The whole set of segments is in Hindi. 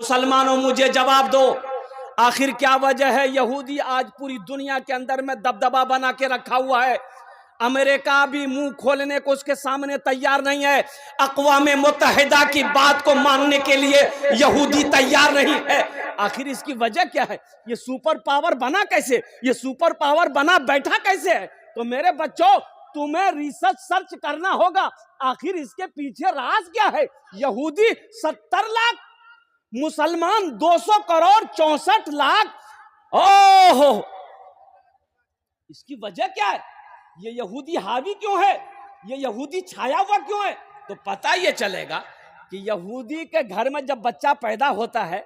मुसलमानों मुझे जवाब दो, आखिर क्या वजह है यहूदी आज पूरी दुनिया के अंदर में दबदबा बना के रखा हुआ है। अमेरिका भी मुंह खोलने को उसके सामने तैयार नहीं है। अक़वाम मुत्तहिदा की बात को मानने के लिए यहूदी तैयार नहीं है। आखिर इसकी वजह क्या है? ये सुपर पावर बना कैसे? ये सुपर पावर बना बैठा कैसे है? तो मेरे बच्चों, तुम्हें रिसर्च सर्च करना होगा, आखिर इसके पीछे राज क्या है। यहूदी 70 लाख, मुसलमान 200 करोड़ 64 लाख। ओहो, इसकी वजह क्या है? ये यहूदी हावी क्यों है? ये यहूदी छाया हुआ क्यों है? तो पता ये चलेगा कि यहूदी के घर में जब बच्चा पैदा होता है,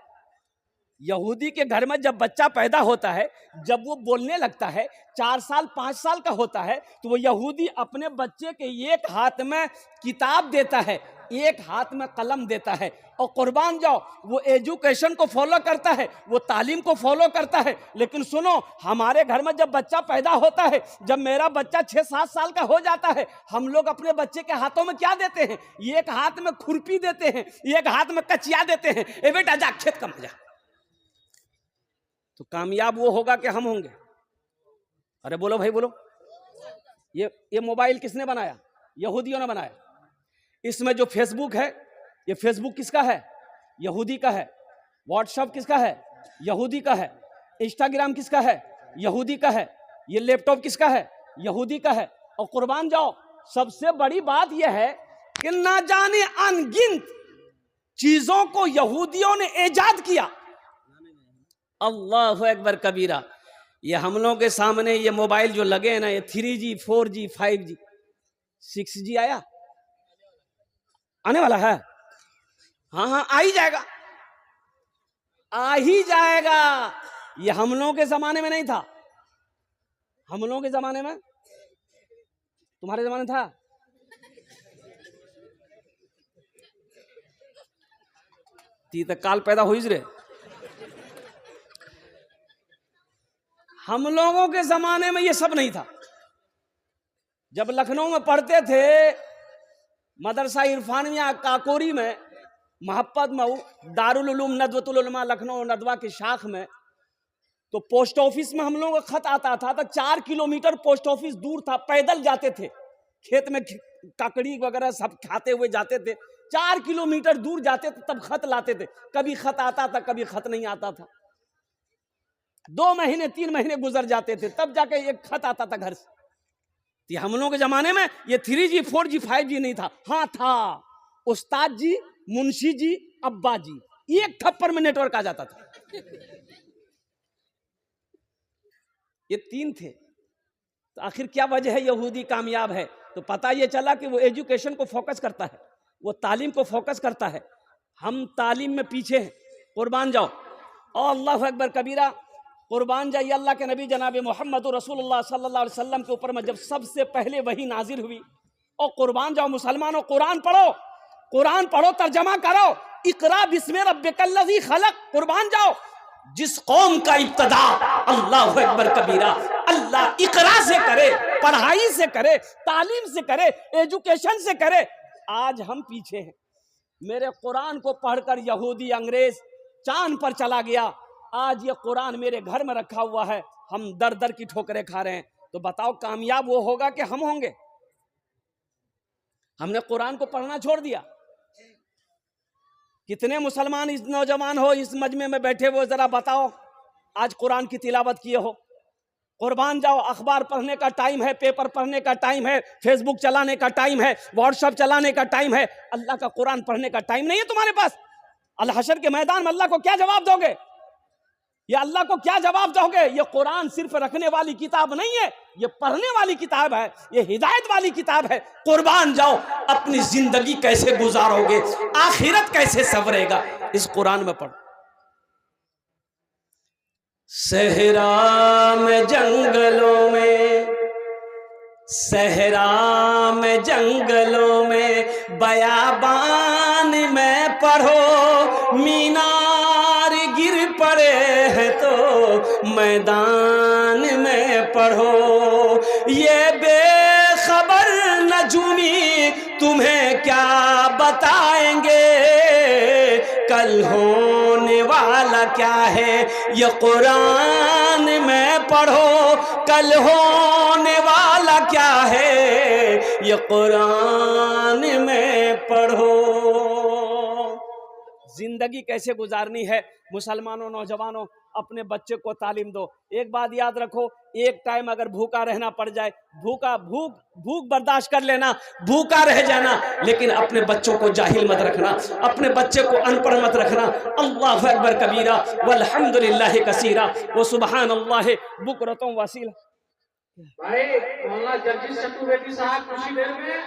यहूदी के घर में जब बच्चा पैदा होता है, जब वो बोलने लगता है, 4 साल 5 साल का होता है, तो वो यहूदी अपने बच्चे के एक हाथ में किताब देता है, एक हाथ में कलम देता है, और कुर्बान जाओ वो एजुकेशन को फॉलो करता है, वो तालीम को फॉलो करता है। लेकिन सुनो, हमारे घर में जब बच्चा पैदा होता है, जब मेरा बच्चा 6-7 साल का हो जाता है, हम लोग अपने बच्चे के हाथों में क्या देते हैं? एक हाथ में खुरपी देते हैं, एक हाथ में कचिया देते हैं। ए बेटा जा खेत का मजा। तो कामयाब वो होगा कि हम होंगे? अरे बोलो भाई बोलो। ये मोबाइल किसने बनाया? यहूदियों ने बनाया। इसमें जो फेसबुक है, ये फेसबुक किसका है? यहूदी का है। व्हाट्सएप किसका है? यहूदी का है। इंस्टाग्राम किसका है? यहूदी का है। ये लैपटॉप किसका है? यहूदी का है। और कुर्बान जाओ, सबसे बड़ी बात यह है कि ना जाने अनगिनत चीजों को यहूदियों ने ईजाद किया। अल्लाहु अकबर कबीरा। ये हम लोगों के सामने ये मोबाइल जो लगे हैं ना, ये 3G 4G 5G 6G आया, आने वाला है। हाँ हाँ, आ ही जाएगा, आ ही जाएगा। ये हम लोगों के जमाने में नहीं था। हम लोगों के जमाने में, तुम्हारे जमाने था? ती तक काल पैदा हुई रे। हम लोगों के जमाने में ये सब नहीं था। जब लखनऊ में पढ़ते थे, मदरसा इरफानिया काकोरी में, महब्बत मऊ, दारुल उलूम नदवतुल उलमा लखनऊ नदवा की शाख में, तो पोस्ट ऑफिस में हम लोगों का खत आता था। तो 4 किलोमीटर पोस्ट ऑफिस दूर था, पैदल जाते थे, खेत में काकड़ी वगैरह सब खाते हुए जाते थे। 4 किलोमीटर दूर जाते थे, तब खत लाते थे। कभी खत आता था, कभी खत नहीं आता था। 2 महीने 3 महीने गुजर जाते थे, तब जाके एक खत आता था घर से। हम लोगों के जमाने में ये 3G 4G 5G नहीं था। हाँ था, उस्ताद जी, मुंशी जी, अब्बा जी, एक थप्पड़ में नेटवर्क आ जाता था। ये 3 थे। तो आखिर क्या वजह है यहूदी कामयाब है? तो पता ये चला कि वो एजुकेशन को फोकस करता है, वो तालीम को फोकस करता है। हम तालीम में पीछे हैं। कुर्बान जाओ, अल्लाहु अकबर कबीरा। कुर्बान जाइए अल्लाह के नबी जनाब मोहम्मद रसूलुल्लाह सल्लल्लाहु अलैहि वसल्लम के ऊपर में जब सबसे पहले वही नाजिल हुई। और कुर्बान जाओ मुसलमानों, कुरान पढ़ो, कुरान पढ़ो, तर्जमा करो। इकरा बिस्मि रब्बिकल्लज़ी खलक। कुर्बान जाओ, जिस कौम का इब्तिदा अल्लाहु अकबर कबीरा अल्लाह इकरा से करे, पढ़ाई से करे, तालीम से करे, एजुकेशन से करे, आज हम पीछे हैं। मेरे कुरान को पढ़कर यहूदी अंग्रेज चांद पर चला गया, आज ये कुरान मेरे घर में रखा हुआ है, हम दर दर की ठोकरें खा रहे हैं। तो बताओ कामयाब वो होगा कि हम होंगे? हमने कुरान को पढ़ना छोड़ दिया। कितने मुसलमान इस नौजवान हो इस मजमे में बैठे हुए, जरा बताओ आज कुरान की तिलावत किए हो? कुर्बान जाओ, अखबार पढ़ने का टाइम है, पेपर पढ़ने का टाइम है, फेसबुक चलाने का टाइम है, व्हाट्सएप चलाने का टाइम है, अल्लाह का कुरान पढ़ने का टाइम नहीं है तुम्हारे पास। अल हशर के मैदान में अल्लाह को क्या जवाब दोगे? ये अल्लाह को क्या जवाब दोगे? ये कुरान सिर्फ रखने वाली किताब नहीं है, ये पढ़ने वाली किताब है, ये हिदायत वाली किताब है। कुर्बान जाओ, अपनी जिंदगी कैसे गुजारोगे, आखिरत कैसे संवरेगा, इस कुरान में पढ़ो। सहरा में जंगलों में, सहरा में जंगलों में, बयाबान में पढ़ो, मीनार गिर पड़े हैं तो मैदान में पढ़ो। ये बेखबर नजूमी तुम्हें क्या बताएंगे, कल होने वाला क्या है, ये कुरान में पढ़ो। कल होने वाला क्या है, ये कुरान में पढ़ो। जिंदगी कैसे गुजारनी है मुसलमानों, नौजवानों, अपने बच्चे को तालीम दो। एक बात याद रखो, एक टाइम अगर भूखा रहना पड़ जाए, भूख बर्दाश्त कर लेना, भूखा रह जाना, लेकिन अपने बच्चों को जाहिल मत रखना, अपने बच्चे को अनपढ़ मत रखना। अल्लाहु अकबर कबीरा वल्हम्दुलिल्लाहि कसीरा व सुबहानल्लाहि बुकरतुम वसीला। भाई मोहल्ला जगदीश चतुर्वेदी साहब कुछ ही देर में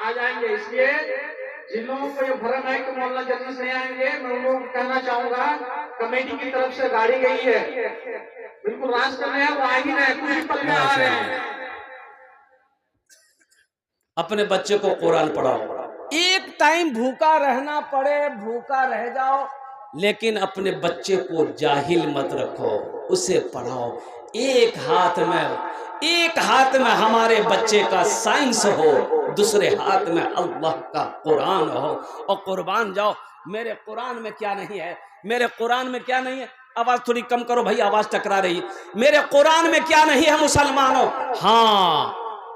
आ जाएंगे, इसलिए जिन लोगों को ये भ्रम है कि मोहल्ला जगदीश नहीं आएंगे, मैं उन लोगों को कहना चाहूंगा, कमेटी की तरफ से गाड़ी गई है, बिल्कुल राज कर रहे हैं, वो आएंगे ना, कुछ ही पल में आ रहे हैं। अपने बच्चे को कुरान पढ़ाओ। एक टाइम भूखा रहना पड़े, भूखा रह जाओ, लेकिन अपने बच्चे को जाहिल मत रखो, उसे पढ़ाओ। एक हाथ में हमारे बच्चे का साइंस हो, दूसरे हाथ में अल्लाह का कुरान हो, और कुर्बान जाओ। मेरे कुरान में क्या नहीं है, मेरे कुरान में क्या नहीं है। आवाज थोड़ी कम करो भाई, आवाज टकरा रही। मेरे कुरान में क्या नहीं है मुसलमानों? हाँ,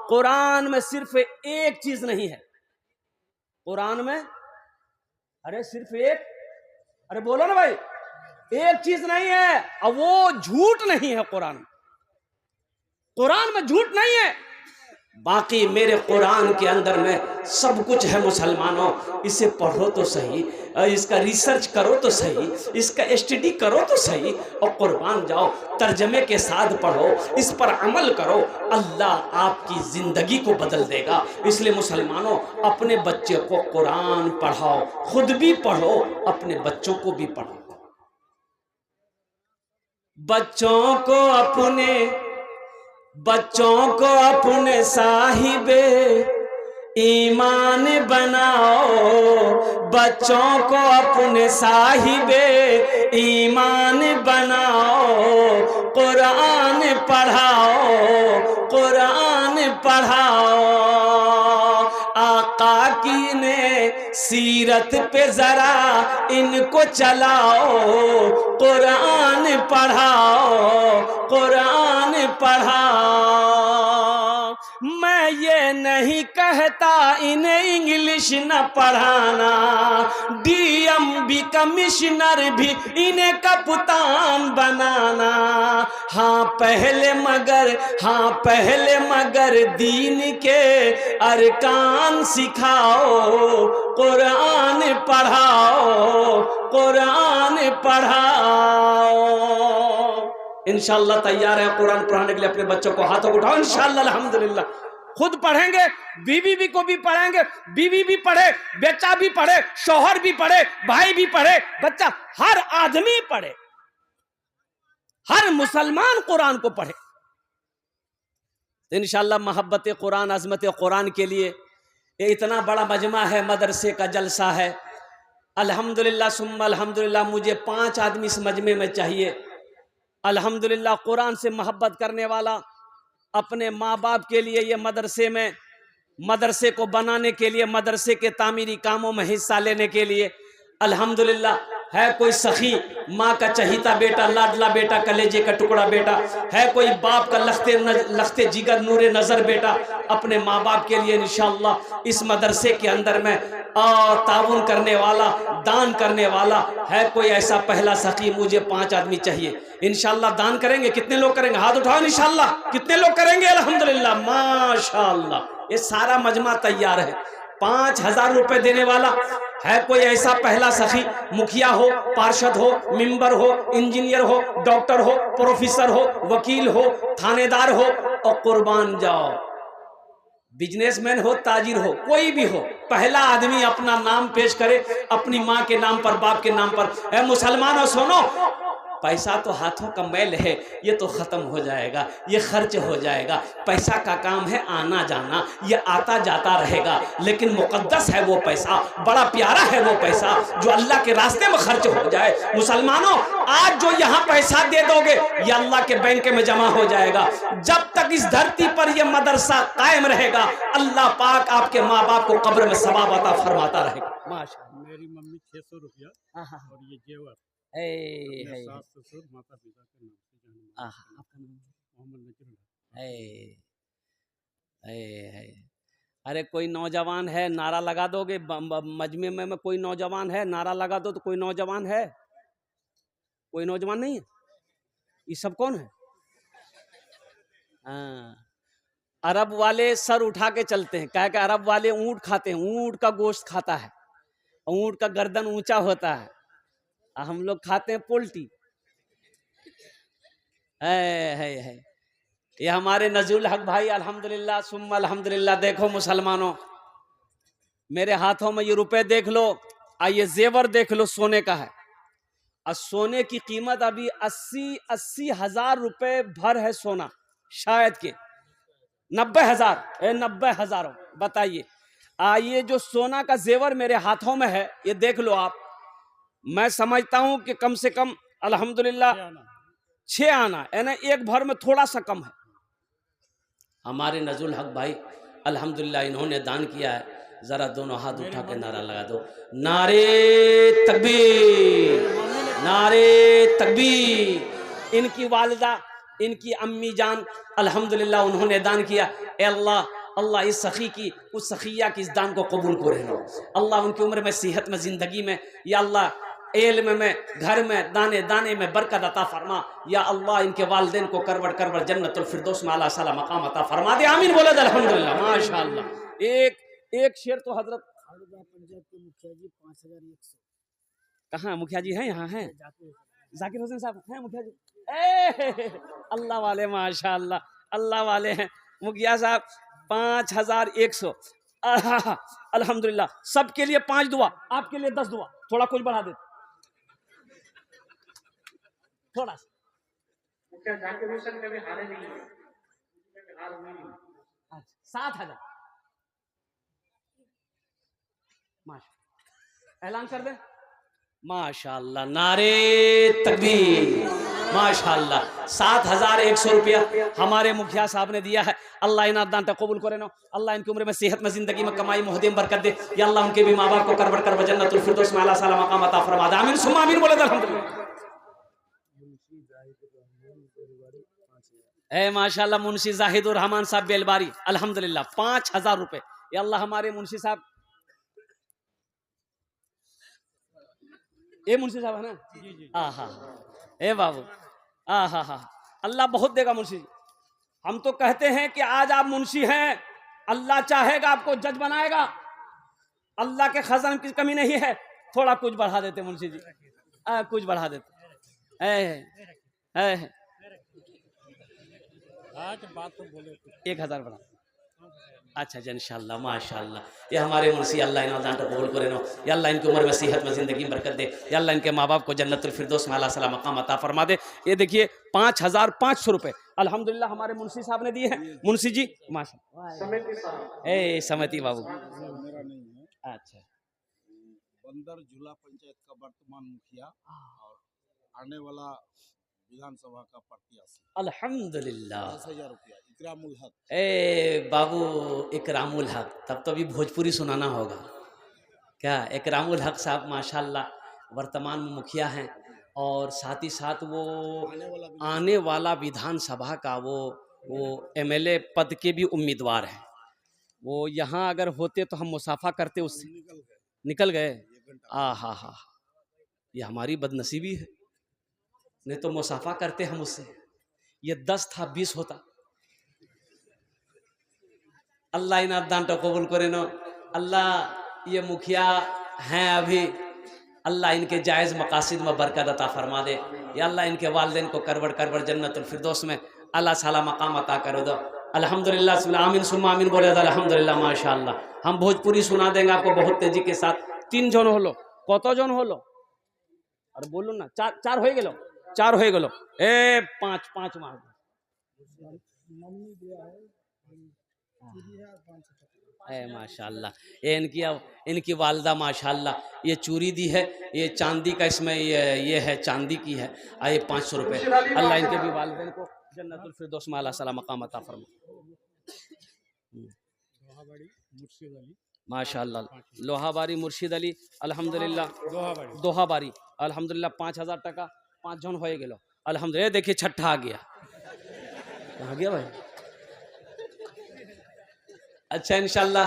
कुरान में सिर्फ एक चीज नहीं है। कुरान में अरे सिर्फ एक, अरे बोलो ना भाई, एक चीज नहीं है, और वो झूठ नहीं है। कुरान में झूठ नहीं है। बाकी मेरे कुरान के अंदर में सब कुछ है मुसलमानों। इसे पढ़ो तो सही, इसका रिसर्च करो तो सही, इसका स्टडी करो तो सही, और कुर्बान जाओ, तर्जमे के साथ पढ़ो, इस पर अमल करो, अल्लाह आपकी जिंदगी को बदल देगा। इसलिए मुसलमानों, अपने बच्चे को कुरान पढ़ाओ, खुद भी पढ़ो, अपने बच्चों को भी पढ़ाओ। बच्चों को अपने साहिबे ईमान बनाओ, बच्चों को अपने साहिबे ईमान बनाओ, कुरान पढ़ाओ। आका की ने सीरत पे जरा इनको चलाओ, कुरान पढ़ाओ। मैं ये नहीं कहता इन्हें इंग्लिश न पढ़ाना, डीएम कमिश्नर भी इन्हें कप्तान बनाना। हाँ पहले मगर दीन के अरकान सिखाओ, कुरान पढ़ाओ। इंशाअल्लाह तैयार है कुरान पढ़ाने के लिए। अपने बच्चों को हाथों को उठाओ, इंशाअल्लाह अल्हम्दुलिल्लाह। खुद पढ़ेंगे, बीवी को भी पढ़ेंगे, बीवी भी पढ़े, बेटा भी पढ़े, शौहर भी पढ़े, भाई भी पढ़े, बच्चा, हर आदमी पढ़े, हर मुसलमान कुरान को पढ़े। इंशाअल्लाह मोहब्बत कुरान, अज़मत कुरान के लिए ये इतना बड़ा मजमा है, मदरसे का जलसा है। अल्हम्दुलिल्लाह सुम्मा अल्हम्दुलिल्लाह, मुझे 5 आदमी इस मजमे में चाहिए। अल्हम्दुलिल्लाह, कुरान से मोहब्बत करने वाला, अपने माँ बाप के लिए ये मदरसे को बनाने के लिए, मदरसे के तामीरी कामों में हिस्सा लेने के लिए, अल्हम्दुलिल्लाह है कोई सखी, माँ का चहीता बेटा, लाडला बेटा, कलेजे का टुकड़ा बेटा, है कोई बाप का लखते जिगर नूरे नजर बेटा, अपने माँ बाप के लिए इंशाअल्लाह इस मदरसे के अंदर में ताउन करने वाला, दान करने वाला है कोई ऐसा पहला सखी। मुझे 5 आदमी चाहिए, इंशाअल्लाह दान करेंगे। कितने लोग करेंगे? हाथ उठाओ इंशाअल्लाह। कितने लोग करेंगे? अल्हम्दुलिल्लाह, माशाअल्लाह। ये सारा मजमा तैयार है। 5000 रुपए देने वाला है कोई ऐसा पहला सखी? मुखिया हो, पार्षद हो, मेंबर हो, इंजीनियर हो, डॉक्टर हो, प्रोफेसर हो, वकील हो, थानेदार हो, और कुर्बान जाओ, बिजनेसमैन हो, ताजिर हो, कोई भी हो, पहला आदमी अपना नाम पेश करे, अपनी माँ के नाम पर, बाप के नाम पर। ऐ मुसलमानों सुनो, पैसा तो हाथों का मैल है, ये तो ख़त्म हो जाएगा, ये खर्च हो जाएगा। पैसा का काम है आना जाना, ये आता जाता रहेगा, लेकिन मुक़द्दस है वो पैसा, बड़ा प्यारा है वो पैसा जो अल्लाह के रास्ते में खर्च हो जाए। मुसलमानों, आज जो यहाँ पैसा दे दोगे, ये अल्लाह के बैंक में जमा हो जाएगा। जब तक इस धरती पर यह मदरसा कायम रहेगा, अल्लाह पाक आपके माँ बाप को कब्र में सवाब अता फरमाता रहेगा। माशाअल्लाह। मेरी मम्मी 600 रुपया हाँ हाँ हाँ। और ये जेवर ए अपने है सास ससुर माता पिता के नाम से जाने हाँ माने आपका नाम मोहम्मद नजरुल ए है। अरे कोई नौजवान है नारा लगा दोगे मजमे में कोई नौजवान है नारा लगा दो तो कोई नौजवान है कोई नौजवान नहीं है ये सब कौन है हाँ अरब वाले सर उठा के चलते हैं क्या अरब वाले ऊंट खाते हैं ऊंट का गोश्त खाता है ऊंट का गर्दन ऊंचा होता है और हम लोग खाते हैं पोल्टी है ये हमारे नजरुल हक भाई अल्हम्दुलिल्लाह सुम्मा अल्हम्दुलिल्लाह। देखो मुसलमानों मेरे हाथों में ये रुपए देख लो और ये जेवर देख लो सोने का है और सोने की कीमत अभी 80 हजार रुपए भर है सोना शायद के 90,000 90,000 बताइए ये जो सोना का जेवर मेरे हाथों में है ये देख लो आप मैं समझता हूं कि कम से कम अल्हम्दुलिल्लाह 6 आना यानी एक भर में थोड़ा सा कम है। हमारे नजरुल हक भाई अल्हम्दुलिल्लाह इन्होंने दान किया है जरा दोनों हाथ उठा के नारा लगा दो नारे तकबीर नारे तकबीर। इनकी वालिदा इनकी अम्मी जान अल्हम्दुलिल्लाह उन्होंने दान किया ए अल्लाह अल्लाह इस सखी की उस सखिया की इस दान को कबूल को रहना अल्लाह उनकी उम्र में सेहत में जिंदगी में या अल्लाह इल्म में घर में दाने दाने में बरकत अता फरमा या अल्लाह इनके वालिदैन को करवट करवट जन्नतुल फिरदौस में आला साला मकाम अता फरमा दे आमीन बोले अल्हम्दुलिल्लाह माशाअल्लाह। एक शेर तो हजरत पंजाब के मुखिया जी 5100 कहाँ मुखिया जी हैं यहाँ हैं जाकिर हुसैन साहब हैं मुखिया जी अल्लाह वाले माशाअल्लाह अल्लाह वाले हैं मुखिया साहब 5100 अल्हम्दुलिल्लाह। सबके लिए 5 दुआ आपके लिए 10 दुआ थोड़ा कुछ बढ़ा दे थोड़ा सा मुखिया जाकिर हुसैन कभी हारे नहीं है हार हुई नहीं 7,000 माशा ऐलान कर दे माशाअल्लाह नारे तकबीर माशाअल्लाह 7,100 रुपया हमारे मुखिया साहब ने दिया है अल्लाह इनात दान कबूल करे ना अल्लाह इनकी उम्र में सेहत में जिंदगी में कमाई मुहदे में बरकत दे या अल्लाह उनके भी माँ बाप को करवट कर जन्नतुल फिरदौस में आला साला मकाम अता फरमा दे आमीन सुम्मा आमीन बोले अल्हम्दुलिल्लाह। ए माशाअल्लाह मुंशी जाहिदुर रहमान साहब बेलबारी अल्हम्दुलिल्लाह 5,000 रुपए या अल्लाह हमारे मुंशी साहब ये मुंशी साहब है ना जी जी आहा ए बाबू आहा अल्लाह बहुत देगा मुंशी जी। हम तो कहते हैं कि आज आप मुंशी हैं अल्लाह चाहेगा आपको जज बनाएगा अल्लाह के खजाने की कमी नहीं है थोड़ा कुछ बढ़ा देते मुंशी जी कुछ बढ़ा देते आज बात तो बोले 1,000 बढ़ा अच्छा जी इंशाअल्लाह माशाअल्लाह। ये हमारे मुंशी अल्लाह इन्हें दान कबूल करे नो या अल्लाह इनकी उम्र में सेहत में जिंदगी में बरकत दे या अल्लाह इनके माँ बाप को जन्नतुल फिरदौस में आला साला मकाम अता फरमा दे। ये देखिए 5,500 रुपए अल्हम्दुलिल्लाह हमारे मुंशी साहब ने दिए हैं मुंशी जी माशाअल्लाह समिति साहब ए समति बाबू मेरा नहीं है अच्छा बंदर झूला पंचायत का वर्तमान मुखिया और आने वाला विधानसभा का प्रत्याशी अल्हम्दुलिल्लाह 10,000 रुपया इकरामुल हक ए बाबू इकरामुल हक तब तो अभी भोजपुरी सुनाना होगा क्या इकरामुल हक साहब माशाअल्लाह वर्तमान में मुखिया हैं और साथ ही साथ वो आने वाला विधानसभा का वो एमएलए पद के भी उम्मीदवार हैं। वो यहाँ अगर होते तो हम मुसाफा करते उससे निकल गए हा ये हमारी बदनसीबी है नहीं तो मुसाफा करते हम उससे ये 10 था 20 होता। अल्लाह इन दान तो कबूल करे नो अल्लाह ये मुखिया हैं अभी अल्लाह इनके जायज़ मकासिद में बरकत अता फरमा दे या अल्लाह इनके वालिदैन को करवट करवट जन्नतुल फिरदौस में अल्लाह साला मकाम अता करो दो अल्हम्दुलिल्लाह आमीन सुम्मा आमीन बोले अल्हम्दुलिल्लाह माशाअल्लाह। हम भोजपुरी सुना देंगे आपको बहुत तेजी के साथ। 3 जन होलो कत जन होलो और बोलो ना 4 हो गेलो 4 हो गेलो ए 5 मार माशाअल्लाह। इनकी वालिदा माशाअल्लाह ये चूरी दी है ये चांदी का इसमें ये है चांदी की है ये 500 रुपये अल्लाह इनके भी वालिदैन को जन्नतुल फिरदौस में आला साला मकाम अता फरमा। माशाल्लाह। लोहाबारी मुर्शिद अली अल्हम्दुलिल्लाह दोहाबारी अल्हम्दुलिल्लाह 5000 टका 5 जन हो गेलो अल्हम्दुलिल्लाह। देखिए छठा आ गया, आ गया भाई। अच्छा इंशाल्लाह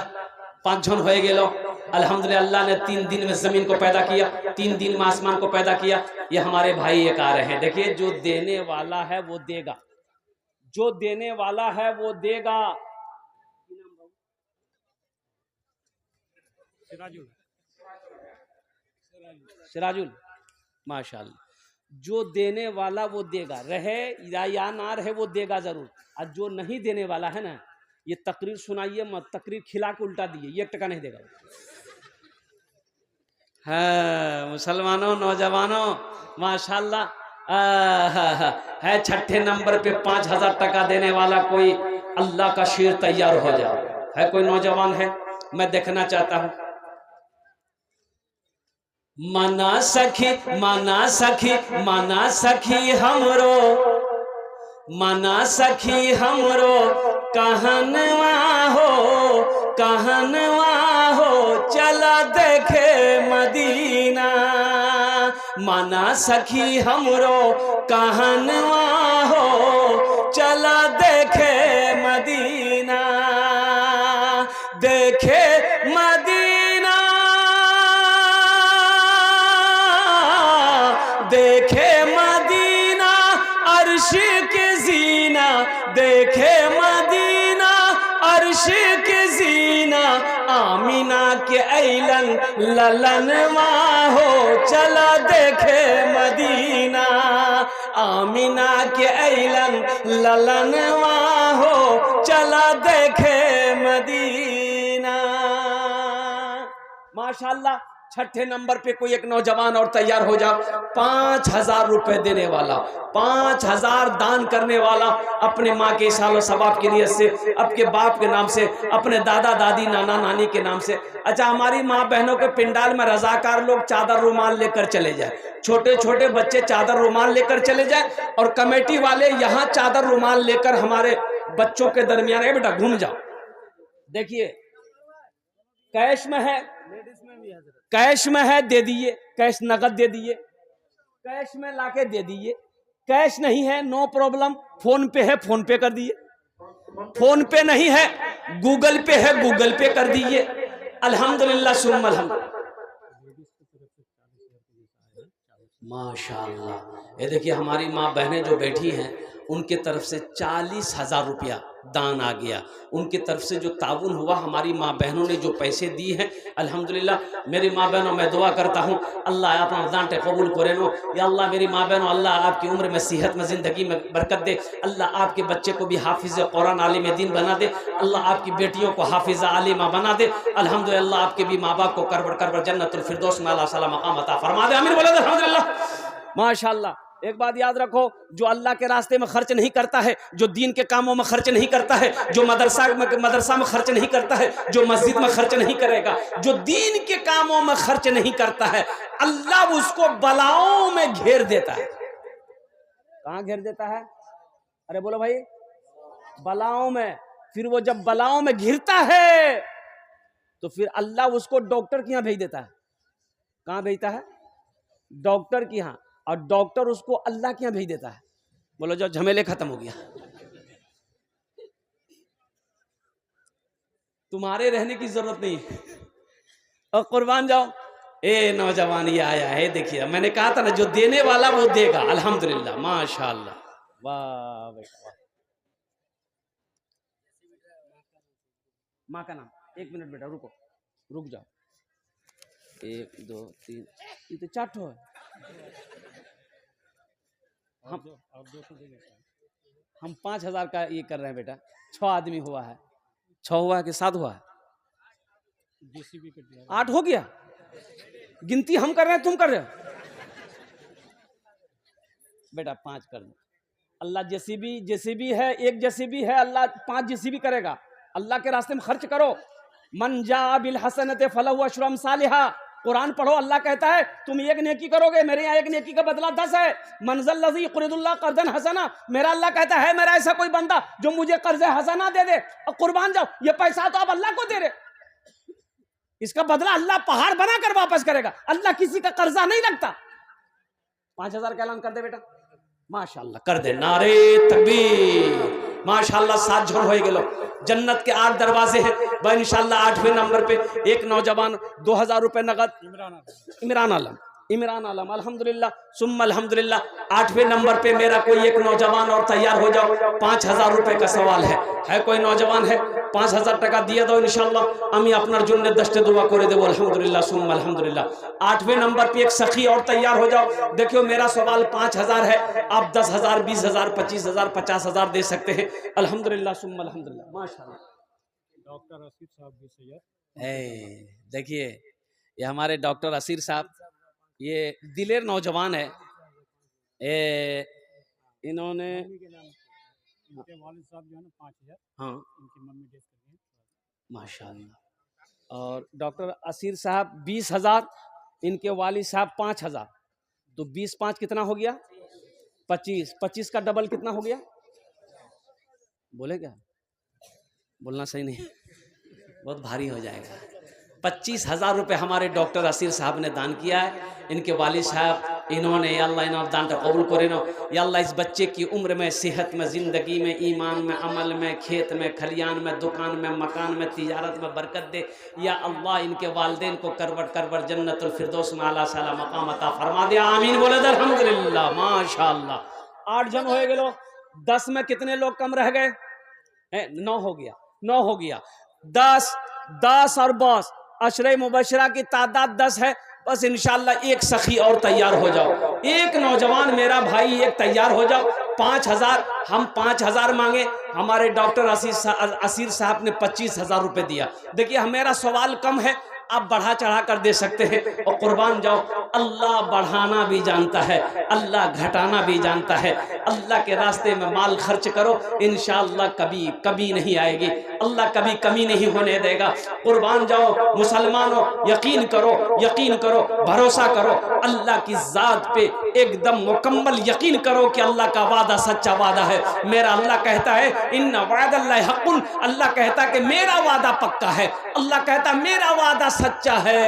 5 जन हो गेलो अल्हम्दुलिल्लाह। अल्लाह ने 3 दिन में जमीन को पैदा किया, 3 दिन में आसमान को पैदा किया। ये हमारे भाई एक आ रहे हैं। देखिए जो देने वाला है वो देगा, जो देने वाला है वो देगा। सिराजुल माशाल्लाह। जो देने वाला वो देगा, रहे या ना रहे वो देगा जरूर। और जो नहीं देने वाला है ना, ये तकरीर सुनाइए मत, तकरीर खिला के उल्टा दिए, 1 टका नहीं देगा। हाँ मुसलमानों नौजवानों माशाल्लाह है। छठे नंबर पे 5000 टका देने वाला कोई अल्लाह का शेर तैयार हो जाए। है कोई नौजवान है, मैं देखना चाहता हूँ। माना सखी माना सखी माना सखी हमरो, माना सखी हमरो कहनवा हो, कहनवा हो चला देखे मदीना। माना सखी हमरो कहनवा हो चला देखे मदीना, देखे मदीना, देखे मदीना अर्श के जीना, देखे मदीना अर्श के जीना। आमीना के ऐलन ललनवा हो चला देखे मदीना, आमीना के ऐलन ललनवा हो चला देखे मदीना। माशाल्लाह। छठे नंबर पे कोई एक नौजवान और तैयार हो जाओ। 5000 रुपए देने वाला, 5000 दान करने वाला, अपने माँ के सालो सवाब की नियत से, आपके बाप के नाम से, अपने दादा दादी नाना नानी के नाम से। अच्छा हमारी माँ बहनों के पिंडाल में रजाकार लोग चादर रुमाल लेकर चले जाए, छोटे छोटे बच्चे चादर रुमाल लेकर चले जाए, और कमेटी वाले यहाँ चादर रुमाल लेकर हमारे बच्चों के दरमियान, ए बेटा घूम जाओ। देखिए कैश में है, कैश में है दे दिए, कैश नगद दे दिए, कैश में लाके दे दिए। कैश नहीं है नो प्रॉब्लम, फोन पे है फोन पे कर दिए, फोन पे नहीं है गूगल पे है गूगल पे कर दिए। अल्हम्दुलिल्लाह सुम्मा अल्हम्दुलिल्लाह माशाअल्लाह। ये देखिए हमारी माँ बहनें जो बैठी हैं उनके तरफ से 40,000 रुपया दान आ गया। उनके तरफ से जो ताउन हुआ, हमारी माँ बहनों ने जो पैसे दिए हैं अल्हम्दुलिल्लाह। मेरी माँ बहनों मैं दुआ करता हूँ अल्लाह अपना दांटे कबूल करे नो। या अल्लाह मेरी माँ बहनों अल्लाह आपकी उम्र में, सेहत में, ज़िंदगी में बरकत दे। अल्लाह आपके बच्चे को भी हाफिज़ कुरान आलिम दीन बना दे। अल्लाह आपकी बेटियों को हाफिज़ा आलिमा बना दे। अल्हम्दुलिल्लाह आपके भी माँ बाप को करबर करबर जन्नतुल फिरदौस में अल्लाह ताला मकाम अता फरमा दे। आमीन बोले अल्हम्दुलिल्लाह। माशाअल्लाह। एक बात याद रखो, जो अल्लाह के रास्ते में खर्च नहीं करता है, जो दीन के कामों में खर्च नहीं करता है, जो मदरसा में खर्च नहीं करता है, जो मस्जिद में खर्च नहीं करेगा, जो दीन के कामों में खर्च नहीं करता है, अल्लाह उसको बलाओं में घेर देता है। कहाँ घेर देता है? अरे बोलो भाई, बलाओं में। फिर वो जब बलाओं में घिरता है तो फिर अल्लाह उसको डॉक्टर के यहाँ भेज देता है। कहाँ भेजता है? डॉक्टर के यहाँ। और डॉक्टर उसको अल्लाह के यहाँ भेज देता है। बोलो जो झमेले खत्म हो गया, तुम्हारे रहने की जरूरत नहीं है। और कुर्बान जाओ। ए नौजवान ये आया है, देखिए मैंने कहा था ना जो देने वाला वो देगा। अल्हम्दुलिल्लाह माशाअल्लाह, वाह वाह। माँ का नाम, 1 मिनट बेटा रुको, रुक जाओ। 1 2 3 ये तो 4 ठो है। हम 5000 का ये कर रहे हैं बेटा। 6 आदमी हुआ है। 6 हुआ है कि 7 हुआ है? 8 हो गया। गिनती हम कर रहे हैं तुम कर रहे हो बेटा? 5 कर दो। अल्लाह जेसीबी है, 1 जेसीबी है, अल्लाह 5 जेसीबी करेगा। अल्लाह के रास्ते में खर्च करो। मन जा बिल हसनते फलहु अशरु अमसालिहा। कुरान पढ़ो, अल्लाह कहता है तुम 1 नेकी करोगे, मेरे यहाँ 1 नेकी का बदला 10 है। मंजल लज़ी युक़रिदुल्लाह क़र्ज़न हसना। मेरा अल्लाह कहता है मेरा ऐसा कोई बंदा जो मुझे कर्ज हसना दे दे। और कुर्बान जाओ, ये पैसा तो आप अल्लाह को दे रहे। इसका बदला अल्लाह पहाड़ बनाकर वापस करेगा। अल्लाह किसी का कर्जा नहीं रखता। 5,000 का ऐलान कर दे बेटा, माशाअल्लाह कर दे। नारे तकबीर, माशाअल्लाह। 7 झोल हो गेलो। जन्नत के 8 दरवाजे हैं भाई। इंशाअल्लाह 8वें नंबर पे एक नौजवान 2,000 रुपए नगद, इमरान आलम अल्हम्दुलिल्लाह सुम्मा अल्हम्दुलिल्लाह। 8वें नंबर पे मेरा कोई एक नौजवान और तैयार हो जाओ। 5,000 रुपए का सवाल है कोई नौजवान है? 5,000 টাকা দিয়ে দাও इंशाअल्लाह। আমি আপনার জন্য 10টা दुआ করে দেব अल्हम्दुलिल्लाह सुम्मा अल्हम्दुलिल्लाह। 8वें नंबर पे एक सखी और तैयार हो जाओ। देखियो मेरा सवाल 5,000 है, आप 10,000 20,000 25,000 50,000 दे सकते हैं अल्हम्दुलिल्लाह सुम्मा अल्हम्दुलिल्लाह माशाअल्लाह। डॉक्टर असीर साहब 20,000। देखिए ये हमारे डॉक्टर असीर साहब, ये दिलेर नौजवान है। इन्होंने इनके वालिद साहब जो है ना 5,000, हाँ इनकी मम्मी डेथ कर गई। माशाअल्लाह। और डॉक्टर असीर साहब 20,000, इनके वालिद साहब 5,000, तो 20 5 कितना हो गया? 25। 25 का डबल कितना हो गया? बोले क्या? बोलना सही नहीं, बहुत भारी हो जाएगा। 25,000 रुपये हमारे डॉक्टर असीर साहब ने दान किया है। इनके वालिद साहब इन्होंने या अल्लाह इन्होंने दान कबूल करे नो। या अल्लाह इस बच्चे की उम्र में, सेहत में, ज़िंदगी में, ईमान में, अमल में, खेत में, खलियान में, दुकान में, मकान में, तिजारत में बरकत दे। या अल्लाह इनके वालिदैन को करवट करवट जन्नतुल फिरदौस में आला साला मकाम अता फरमा दे। आमीन बोले दे अल्हम्दुलिल्लाह माशाअल्लाह। 8 जन हो गए। 10 में कितने लोग कम रह गए? 9 हो गया। 9 हो गया। 10 और बस अशरे मुबशरा की तादाद 10 है। बस इंशाअल्लाह एक सखी और तैयार हो जाओ। एक नौजवान मेरा भाई एक तैयार हो जाओ। 5,000 हम 5,000 मांगे, हमारे डॉक्टर असीर साहब ने 25,000 रुपये दिया। देखिए मेरा सवाल कम है, आप बढ़ा चढ़ा कर दे सकते हैं और कुर्बान जाओ। अल्लाह बढ़ाना भी जानता है, अल्लाह घटाना भी जानता है। अल्लाह के रास्ते में माल खर्च करो, इंशाअल्लाह कभी कभी नहीं आएगी। अल्लाह कभी कमी नहीं होने देगा। कुर्बान जाओ मुसलमानों, यकीन करो, यकीन करो, भरोसा करो अल्लाह की ज़ात पे, एकदम मुकम्मल यकीन करो कि अल्लाह का वादा सच्चा वादा है। मेरा अल्लाह कहता है इन्ना वादल्लाहि हक़्क़ुन, अल्लाह कहता है कि मेरा वादा पक्का है। अल्लाह कहता मेरा वादा सच्चा है।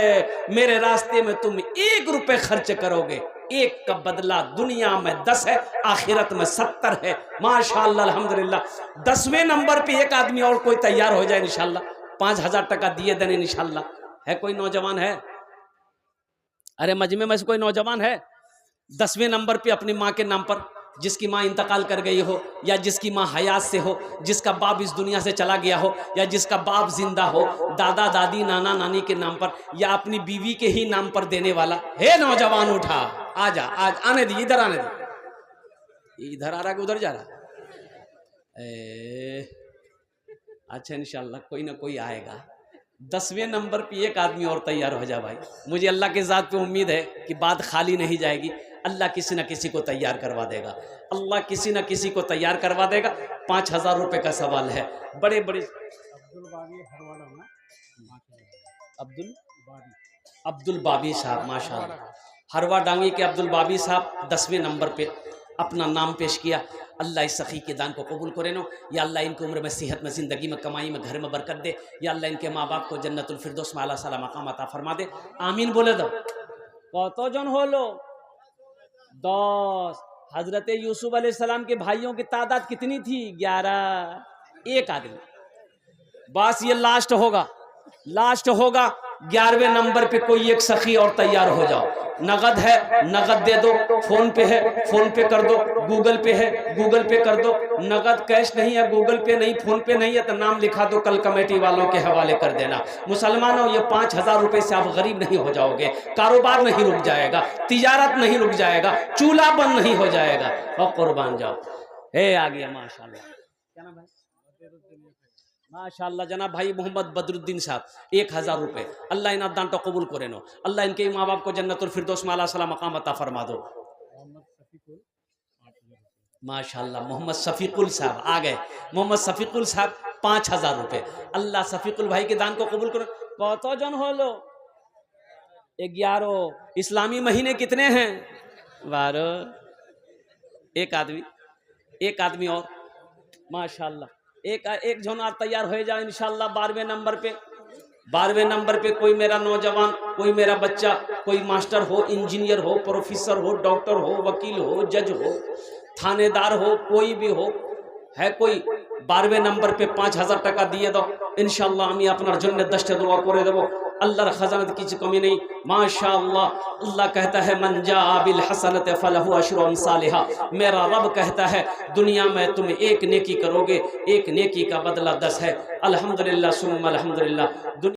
मेरे रास्ते में तुम 1 रुपए खर्च करोगे, 1 का बदला दुनिया में 10 है, आखिरत में 70 है। माशाअल्लाह अल्हम्दुलिल्लाह। 10वें नंबर पे एक आदमी और कोई तैयार हो जाए इंशाअल्लाह। 5,000 टका दिए देने इंशाअल्लाह। है कोई नौजवान है? अरे मजमे में से कोई नौजवान है? 10वें नंबर पे अपनी माँ के नाम पर, जिसकी माँ इंतकाल कर गई हो, या जिसकी माँ हयात से हो, जिसका बाप इस दुनिया से चला गया हो, या जिसका बाप जिंदा हो, दादा दादी नाना नानी के नाम पर, या अपनी बीवी के ही नाम पर देने वाला है। नौजवान उठा, आजा, आज आने दी, इधर आने दी। इधर आ रहा कि उधर जा रहा? अच्छा इंशाल्लाह कोई ना कोई आएगा। 10वें नंबर पे एक आदमी और तैयार हो जा भाई। मुझे अल्लाह के ज़ात पे उम्मीद है कि बात खाली नहीं जाएगी। अल्लाह किसी न किसी को तैयार करवा देगा। अल्लाह किसी न किसी को तैयार करवा देगा। 5,000 रुपये का सवाल है। बड़े बड़े अब्दुल बाबी साहब माशाअल्लाह, हरवा डांगी के अब्दुल बाबी साहब 10वें नंबर पे अपना नाम पेश किया। अल्लाह इस सखी के दान को कबूल करे नो। या अल्लाह इनकी उम्र में, सेहत में, ज़िंदगी में, कमाई में, घर में बरकत दे। या अल्लाह इनके माँ बाप को जन्नतुल फिरदौस में आला साला मकाम अता फरमा दे। आमीन बोले दो। कत जन होलो? 10। हजरत यूसुफ अलैहिस्सलाम के भाइयों की तादाद कितनी थी? 11। एक आदमी, बस ये लास्ट होगा, लास्ट होगा। 11वें नंबर पे कोई एक सखी और तैयार हो जाओ। नगद है, नगद दे दो। फोन पे है, फोन पे कर दो। गूगल पे है, गूगल पे कर दो। नगद कैश नहीं है, गूगल पे नहीं, फोन पे नहीं है तो नाम लिखा दो, कल कमेटी वालों के हवाले कर देना। मुसलमानों ये 5,000 रुपए से आप गरीब नहीं हो जाओगे, कारोबार नहीं रुक जाएगा, तिजारत नहीं रुक जाएगा, चूल्हा बंद नहीं हो जाएगा। और कुर्बान जाओ। हे आ गया माशाल्लाह। क्या नाम है? माशाअल्लाह जनाब भाई मोहम्मद बदरुद्दीन साहब 1,000 रुपये। अल्लाह इन्हें दान तो कबूल करे नो। अल्लाह इनके माँ बाप को जन्नतुल फिरदौस में आला साला मकाम अता फरमा दो। माशाअल्लाह मोहम्मद शफीकुल साहब आ गए। मोहम्मद शफीकुल साहब 5,000 रुपये। अल्लाह शफीकुल भाई के दान को कबूल करो। कत जन हो लो? 11। इस्लामी महीने कितने हैं? 12। एक आदमी और माशाअल्लाह। एक जन तैयार हो जाए इंशाअल्लाह। 12वें नंबर पे 12वें नंबर पे कोई मेरा नौजवान, कोई मेरा बच्चा, कोई मास्टर हो, इंजीनियर हो, प्रोफेसर हो, डॉक्टर हो, वकील हो, जज हो, थानेदार हो, कोई भी हो, है कोई 12वें नंबर पे 5000 টাকা দিয়ে দাও, ইনশাআল্লাহ আমি আপনার জন্য 10টা দোয়া করে দেব। अल्लाह खजानत की कमी नहीं, माशाअल्लाह। अल्लाह कहता है मन जा बिल हसनत फलहु अशरु अमसालिहा। मेरा रब कहता है दुनिया में तुम एक नेकी करोगे, एक नेकी का बदला 10 है। अल्हम्दुलिल्लाह सुम्मा अल्हम्दुलिल्लाह।